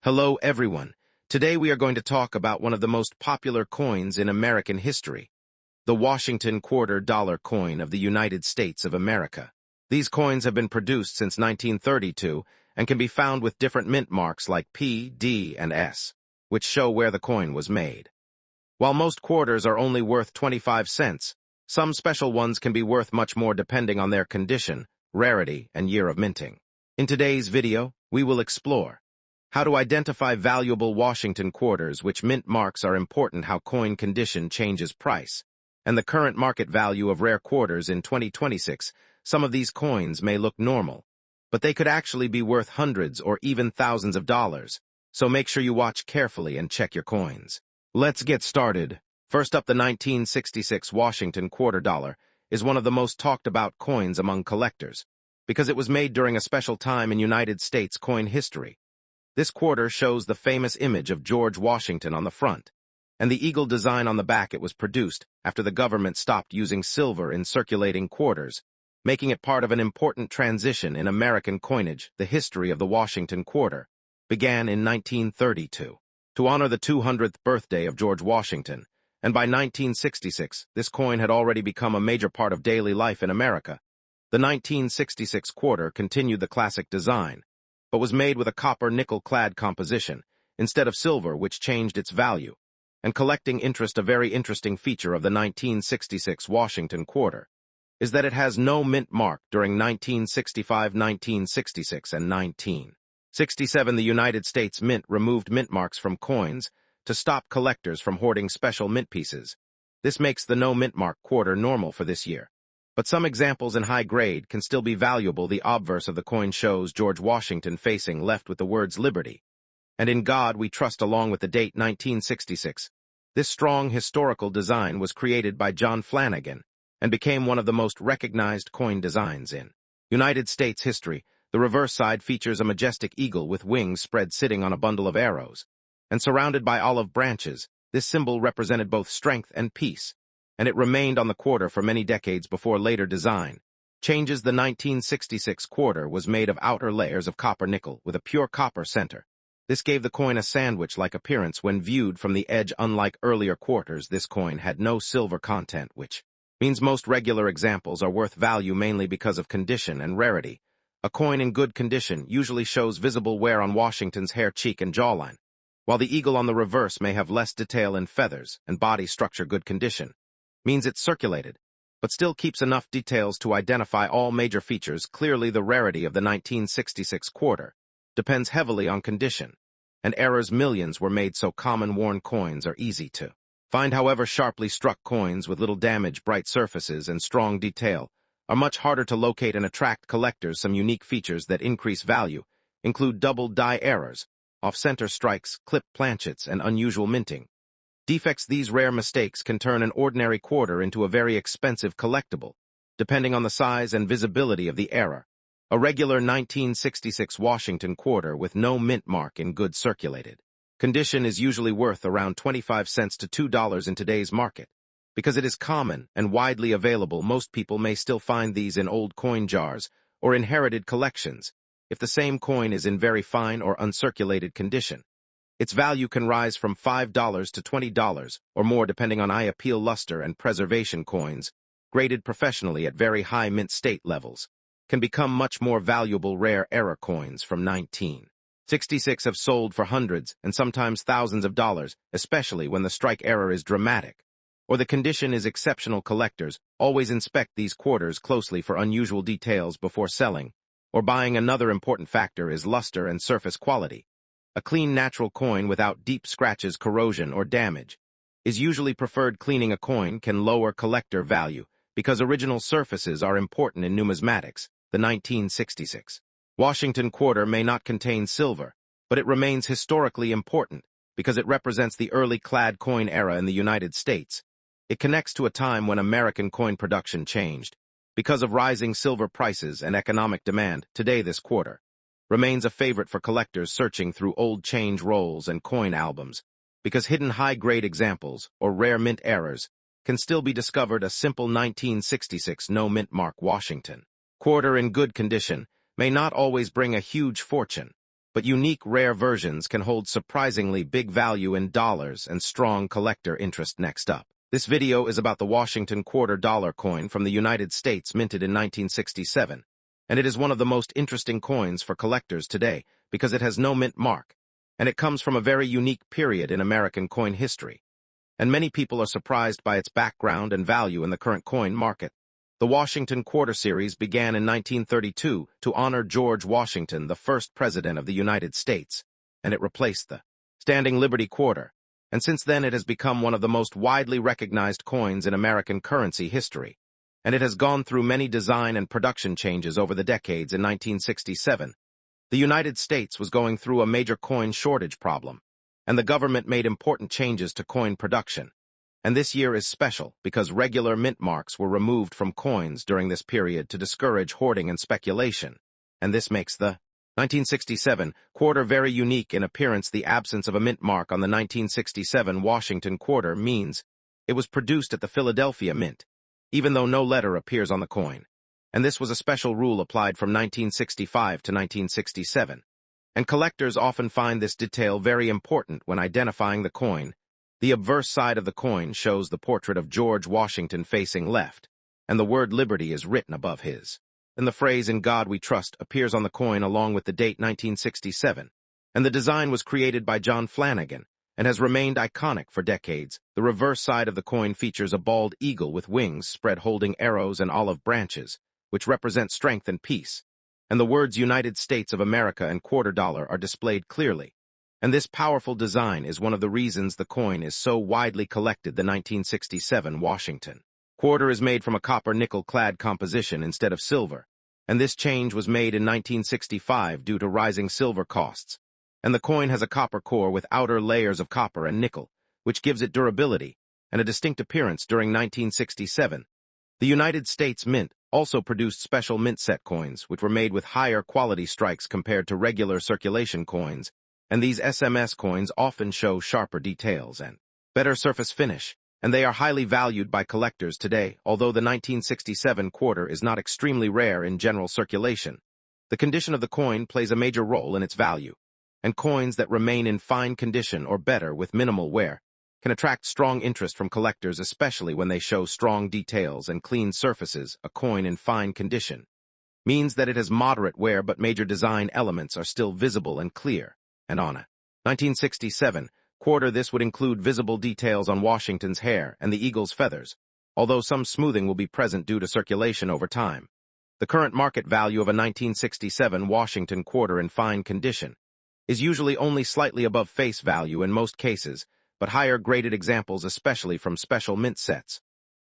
Hello, everyone. Today we are going to talk about one of the most popular coins in American history, the Washington $quarter coin of the United States of America. These coins have been produced since 1932 and can be found with different mint marks like P, D, and S, which show where the coin was made. While most quarters are only worth 25 cents, some special ones can be worth much more depending on their condition, rarity, and year of minting. In today's video, we will explore how to identify valuable Washington quarters, which mint marks are important, how coin condition changes price, and the current market value of rare quarters in 2026. Some of these coins may look normal, but they could actually be worth hundreds or even thousands of dollars, so make sure you watch carefully and check your coins. Let's get started. First up, the 1966 Washington $quarter is one of the most talked about coins among collectors, because it was made during a special time in United States coin history. This quarter shows the famous image of George Washington on the front, and the eagle design on the back. It was produced after the government stopped using silver in circulating quarters, making it part of an important transition in American coinage. The history of the Washington quarter began in 1932, to honor the 200th birthday of George Washington, and by 1966, this coin had already become a major part of daily life in America. The 1966 quarter continued the classic design, but was made with a copper nickel-clad composition, instead of silver, which changed its value. And collecting interest, a very interesting feature of the 1966 Washington quarter is that it has no mint mark during 1965, 1966, and 1967. The United States Mint removed mint marks from coins to stop collectors from hoarding special mint pieces. This makes the no mint mark quarter normal for this year. But some examples in high grade can still be valuable. The obverse of the coin shows George Washington facing left with the words Liberty, and In God We Trust, along with the date 1966. This strong historical design was created by John Flanagan and became one of the most recognized coin designs in United States history. The reverse side features a majestic eagle with wings spread sitting on a bundle of arrows, and surrounded by olive branches. This symbol represented both strength and peace, and it remained on the quarter for many decades before later design changes. The 1966 quarter was made of outer layers of copper nickel with a pure copper center. This gave the coin a sandwich-like appearance when viewed from the edge. Unlike earlier quarters, this coin had no silver content, which means most regular examples are worth value mainly because of condition and rarity. A coin in good condition usually shows visible wear on Washington's hair, cheek, and jawline, while the eagle on the reverse may have less detail in feathers and body structure. Good condition means it's circulated, but still keeps enough details to identify all major features clearly. The rarity of the 1966 quarter depends heavily on condition, and errors. Millions were made, so common worn coins are easy to find. However, sharply struck coins with little damage, bright surfaces, and strong detail are much harder to locate and attract collectors. Some unique features that increase value include double die errors, off-center strikes, clip planchets, and unusual minting defects. These rare mistakes can turn an ordinary quarter into a very expensive collectible, depending on the size and visibility of the error. A regular 1966 Washington quarter with no mint mark in good circulated condition is usually worth around 25 cents to $2 in today's market. Because it is common and widely available, most people may still find these in old coin jars or inherited collections. If the same coin is in very fine or uncirculated condition, its value can rise from $5 to $20 or more depending on eye appeal. Luster and preservation coins, graded professionally at very high mint state levels, can become much more valuable. Rare error coins from 1966 have sold for hundreds and sometimes thousands of dollars, especially when the strike error is dramatic or the condition is exceptional. Collectors always inspect these quarters closely for unusual details before selling or buying. Another important factor is luster and surface quality. A clean natural coin without deep scratches, corrosion, or damage is usually preferred. Cleaning a coin can lower collector value because original surfaces are important in numismatics. The 1966 Washington quarter may not contain silver, but it remains historically important because it represents the early clad coin era in the United States. It connects to a time when American coin production changed because of rising silver prices and economic demand. Today, this quarter remains a favorite for collectors searching through old change rolls and coin albums, because hidden high-grade examples or rare mint errors can still be discovered. A simple 1966 no mint mark Washington quarter in good condition may not always bring a huge fortune, but unique, rare versions can hold surprisingly big value in dollars and strong collector interest. Next up, this video is about the Washington quarter dollar coin from the United States minted in 1967, and it is one of the most interesting coins for collectors today because it has no mint mark, and it comes from a very unique period in American coin history. And many people are surprised by its background and value in the current coin market. The Washington Quarter series began in 1932 to honor George Washington, the first president of the United States, and it replaced the standing Liberty Quarter, and since then it has become one of the most widely recognized coins in American currency history, and it has gone through many design and production changes over the decades. In 1967, the United States was going through a major coin shortage problem, and the government made important changes to coin production. And this year is special because regular mint marks were removed from coins during this period to discourage hoarding and speculation, and this makes the 1967 quarter very unique in appearance. The absence of a mint mark on the 1967 Washington quarter means it was produced at the Philadelphia Mint, even though no letter appears on the coin, and this was a special rule applied from 1965 to 1967, and collectors often find this detail very important when identifying the coin. The obverse side of the coin shows the portrait of George Washington facing left, and the word Liberty is written above his. And the phrase "In God We Trust" appears on the coin along with the date 1967, and the design was created by John Flanagan and has remained iconic for decades. The reverse side of the coin features a bald eagle with wings spread holding arrows and olive branches, which represent strength and peace, and the words United States of America and quarter dollar are displayed clearly. And this powerful design is one of the reasons the coin is so widely collected. The 1967 Washington quarter is made from a copper-nickel-clad composition instead of silver, and this change was made in 1965 due to rising silver costs. And the coin has a copper core with outer layers of copper and nickel, which gives it durability and a distinct appearance. During 1967, the United States Mint also produced special mint set coins, which were made with higher quality strikes compared to regular circulation coins, and these SMS coins often show sharper details and better surface finish, and they are highly valued by collectors today. Although the 1967 quarter is not extremely rare in general circulation, the condition of the coin plays a major role in its value, and coins that remain in fine condition or better with minimal wear can attract strong interest from collectors, especially when they show strong details and clean surfaces. A coin in fine condition means that it has moderate wear but major design elements are still visible and clear. And on a 1967 quarter, this would include visible details on Washington's hair and the eagle's feathers, although some smoothing will be present due to circulation over time. The current market value of a 1967 Washington quarter in fine condition is usually only slightly above face value in most cases, but higher graded examples, especially from special mint sets,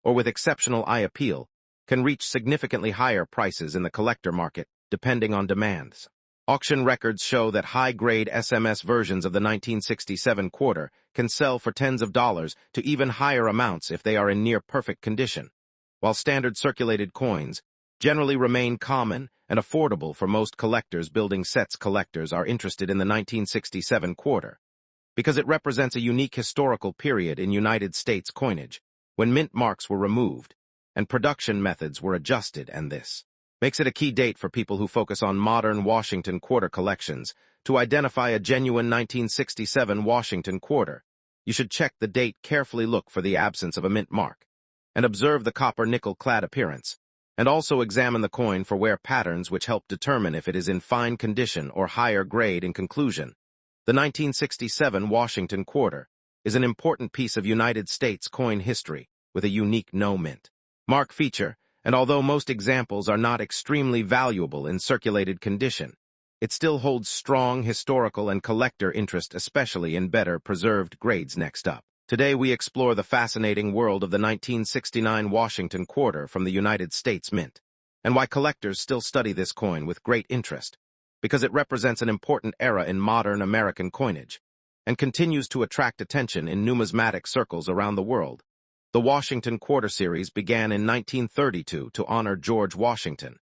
or with exceptional eye appeal, can reach significantly higher prices in the collector market, depending on demands. Auction records show that high-grade SMS versions of the 1967 quarter can sell for tens of dollars to even higher amounts if they are in near-perfect condition, while standard circulated coins generally remain common and affordable for most collectors. Building sets collectors are interested in the 1967 quarter because it represents a unique historical period in United States coinage when mint marks were removed and production methods were adjusted, and this makes it a key date for people who focus on modern Washington quarter collections. To identify a genuine 1967 Washington quarter, you should check the date, carefully look for the absence of a mint mark, and observe the copper-nickel-clad appearance, and also examine the coin for wear patterns which help determine if it is in fine condition or higher grade. In conclusion, the 1967 Washington quarter is an important piece of United States coin history with a unique no mint mark feature, and although most examples are not extremely valuable in circulated condition, it still holds strong historical and collector interest, especially in better preserved grades. Next up, today we explore the fascinating world of the 1969 Washington quarter from the United States Mint, and why collectors still study this coin with great interest, because it represents an important era in modern American coinage, and continues to attract attention in numismatic circles around the world. The Washington Quarter series began in 1932 to honor George Washington,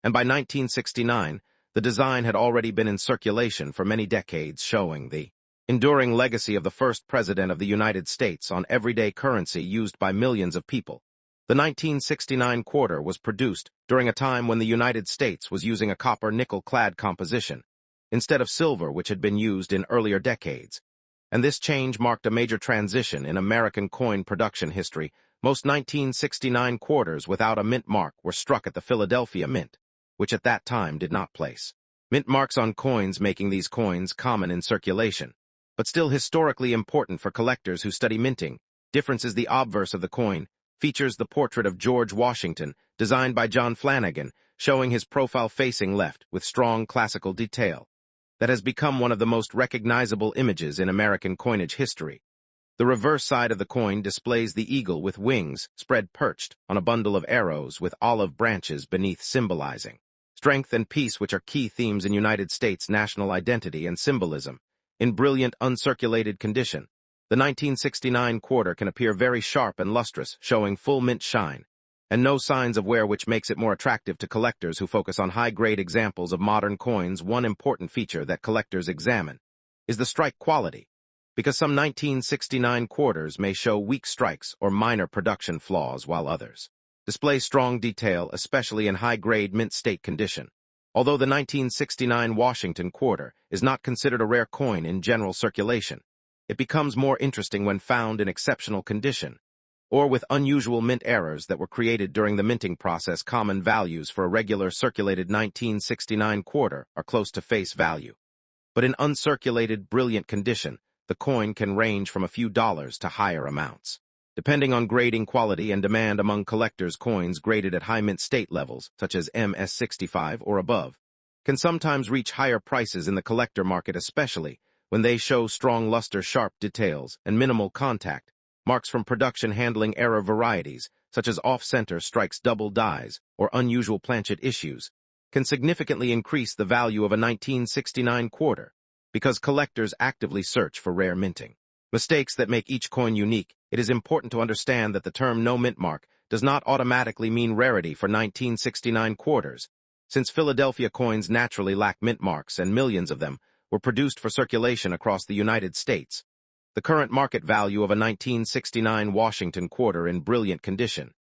and by 1969, the design had already been in circulation for many decades, showing the enduring legacy of the first president of the United States on everyday currency used by millions of people. The 1969 quarter was produced during a time when the United States was using a copper-nickel-clad composition, instead of silver, which had been used in earlier decades. And this change marked a major transition in American coin production history. Most 1969 quarters without a mint mark were struck at the Philadelphia Mint, which at that time did not place mint marks on coins, making these coins common in circulation, but still historically important for collectors who study minting. Difference is the obverse of the coin features the portrait of George Washington, designed by John Flanagan, showing his profile facing left with strong classical detail. That has become one of the most recognizable images in American coinage history. The reverse side of the coin displays the eagle with wings spread perched on a bundle of arrows with olive branches beneath, symbolizing strength and peace, which are key themes in United States national identity and symbolism. In brilliant uncirculated condition, the 1969 quarter can appear very sharp and lustrous, showing full mint shine, and no signs of wear, which makes it more attractive to collectors who focus on high-grade examples of modern coins. One important feature that collectors examine is the strike quality, because some 1969 quarters may show weak strikes or minor production flaws, while others display strong detail, especially in high-grade mint state condition. Although the 1969 Washington quarter is not considered a rare coin in general circulation, it becomes more interesting when found in exceptional condition, or with unusual mint errors that were created during the minting process. Common values for a regular circulated 1969 quarter are close to face value, but in uncirculated, brilliant condition, the coin can range from a few dollars to higher amounts. Depending on grading quality and demand among collectors, coins graded at high mint state levels, such as MS65 or above, can sometimes reach higher prices in the collector market, especially when they show strong luster, sharp details, and minimal contact. Marks from production handling error varieties, such as off-center strikes, double dies, or unusual planchet issues, can significantly increase the value of a 1969 quarter, because collectors actively search for rare minting mistakes that make each coin unique. It is important to understand that the term no mint mark does not automatically mean rarity for 1969 quarters, since Philadelphia coins naturally lack mint marks and millions of them were produced for circulation across the United States. The current market value of a 1969 Washington quarter in brilliant condition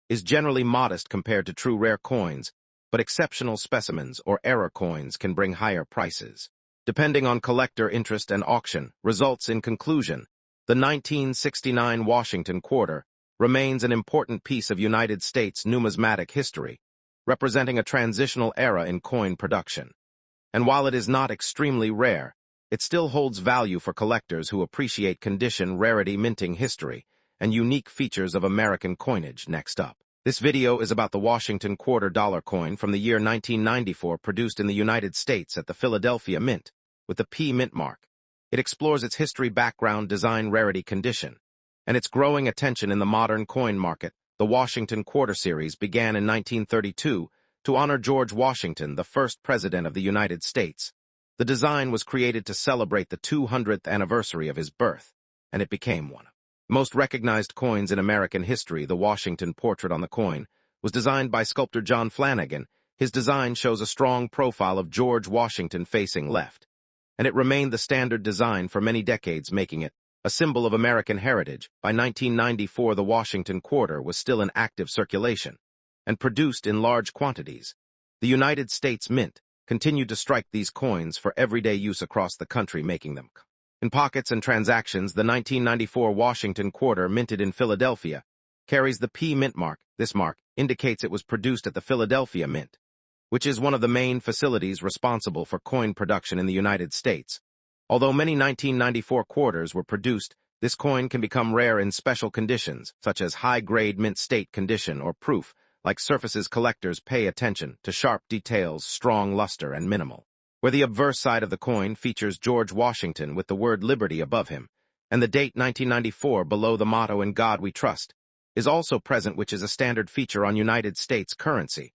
is generally modest compared to true rare coins, but exceptional specimens or error coins can bring higher prices, depending on collector interest and auction. Results. In conclusion, the 1969 Washington quarter remains an important piece of United States numismatic history, representing a transitional era in coin production. And while it is not extremely rare, it still holds value for collectors who appreciate condition, rarity, minting history, and unique features of American coinage. Next up, this video is about the Washington quarter dollar coin from the year 1994, produced in the United States at the Philadelphia Mint, with the P mint mark. It explores its history, background, design, rarity, condition, and its growing attention in the modern coin market. The Washington quarter series began in 1932 to honor George Washington, the first president of the United States. The design was created to celebrate the 200th anniversary of his birth, and it became one of the most recognized coins in American history. The Washington portrait on the coin was designed by sculptor John Flanagan. His design shows a strong profile of George Washington facing left, and it remained the standard design for many decades, making it a symbol of American heritage. By 1994, the Washington quarter was still in active circulation and produced in large quantities. The United States Mint continued to strike these coins for everyday use across the country, making them in pockets and transactions. The 1994 Washington quarter, minted in Philadelphia, carries the P mint mark. This mark indicates it was produced at the Philadelphia Mint, which is one of the main facilities responsible for coin production in the United States. Although many 1994 quarters were produced, this coin can become rare in special conditions, such as high-grade mint state condition or proof. Like surfaces, collectors pay attention to sharp details, strong luster, and minimal. Where the obverse side of the coin features George Washington with the word Liberty above him, and the date 1994 below the motto "In God We Trust," is also present, which is a standard feature on United States currency.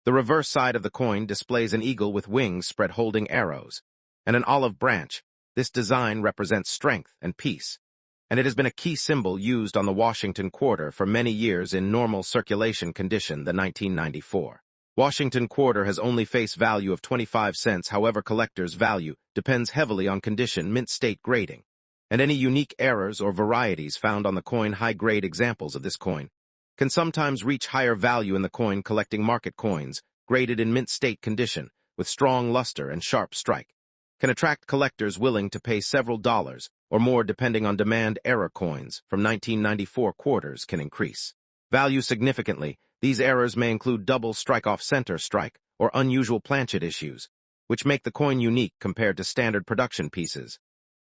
The reverse side of the coin displays an eagle with wings spread holding arrows, and an olive branch. This design represents strength and peace, and it has been a key symbol used on the Washington quarter for many years in normal circulation condition. The 1994 Washington quarter has only face value of 25 cents. However, collectors' value depends heavily on condition, mint state grading, and any unique errors or varieties found on the coin. High-grade examples of this coin can sometimes reach higher value in the coin collecting market. Coins graded in mint state condition with strong luster and sharp strike can attract collectors willing to pay several dollars or more depending on demand. Error coins from 1994 quarters can increase value significantly. These errors may include double strike-off center strike or unusual planchet issues, which make the coin unique compared to standard production pieces.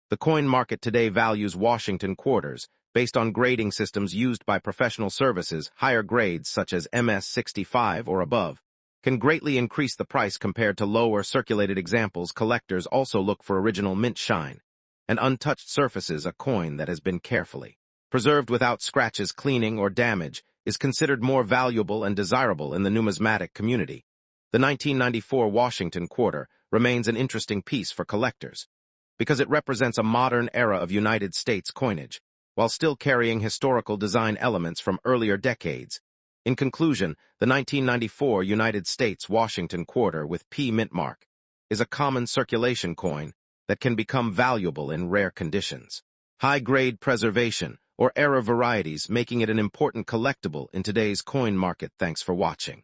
The coin market today values Washington quarters based on grading systems used by professional services. Higher grades such as MS-65 or above can greatly increase the price compared to lower circulated examples. Collectors also look for original mint shine and untouched surfaces. A coin that has been carefully preserved without scratches, cleaning, or damage is considered more valuable and desirable in the numismatic community. The 1994 Washington quarter remains an interesting piece for collectors because it represents a modern era of United States coinage, while still carrying historical design elements from earlier decades. In conclusion, the 1994 United States Washington quarter with P mint mark is a common circulation coin that can become valuable in rare conditions. High-grade preservation or error varieties making it an important collectible in today's coin market. Thanks for watching.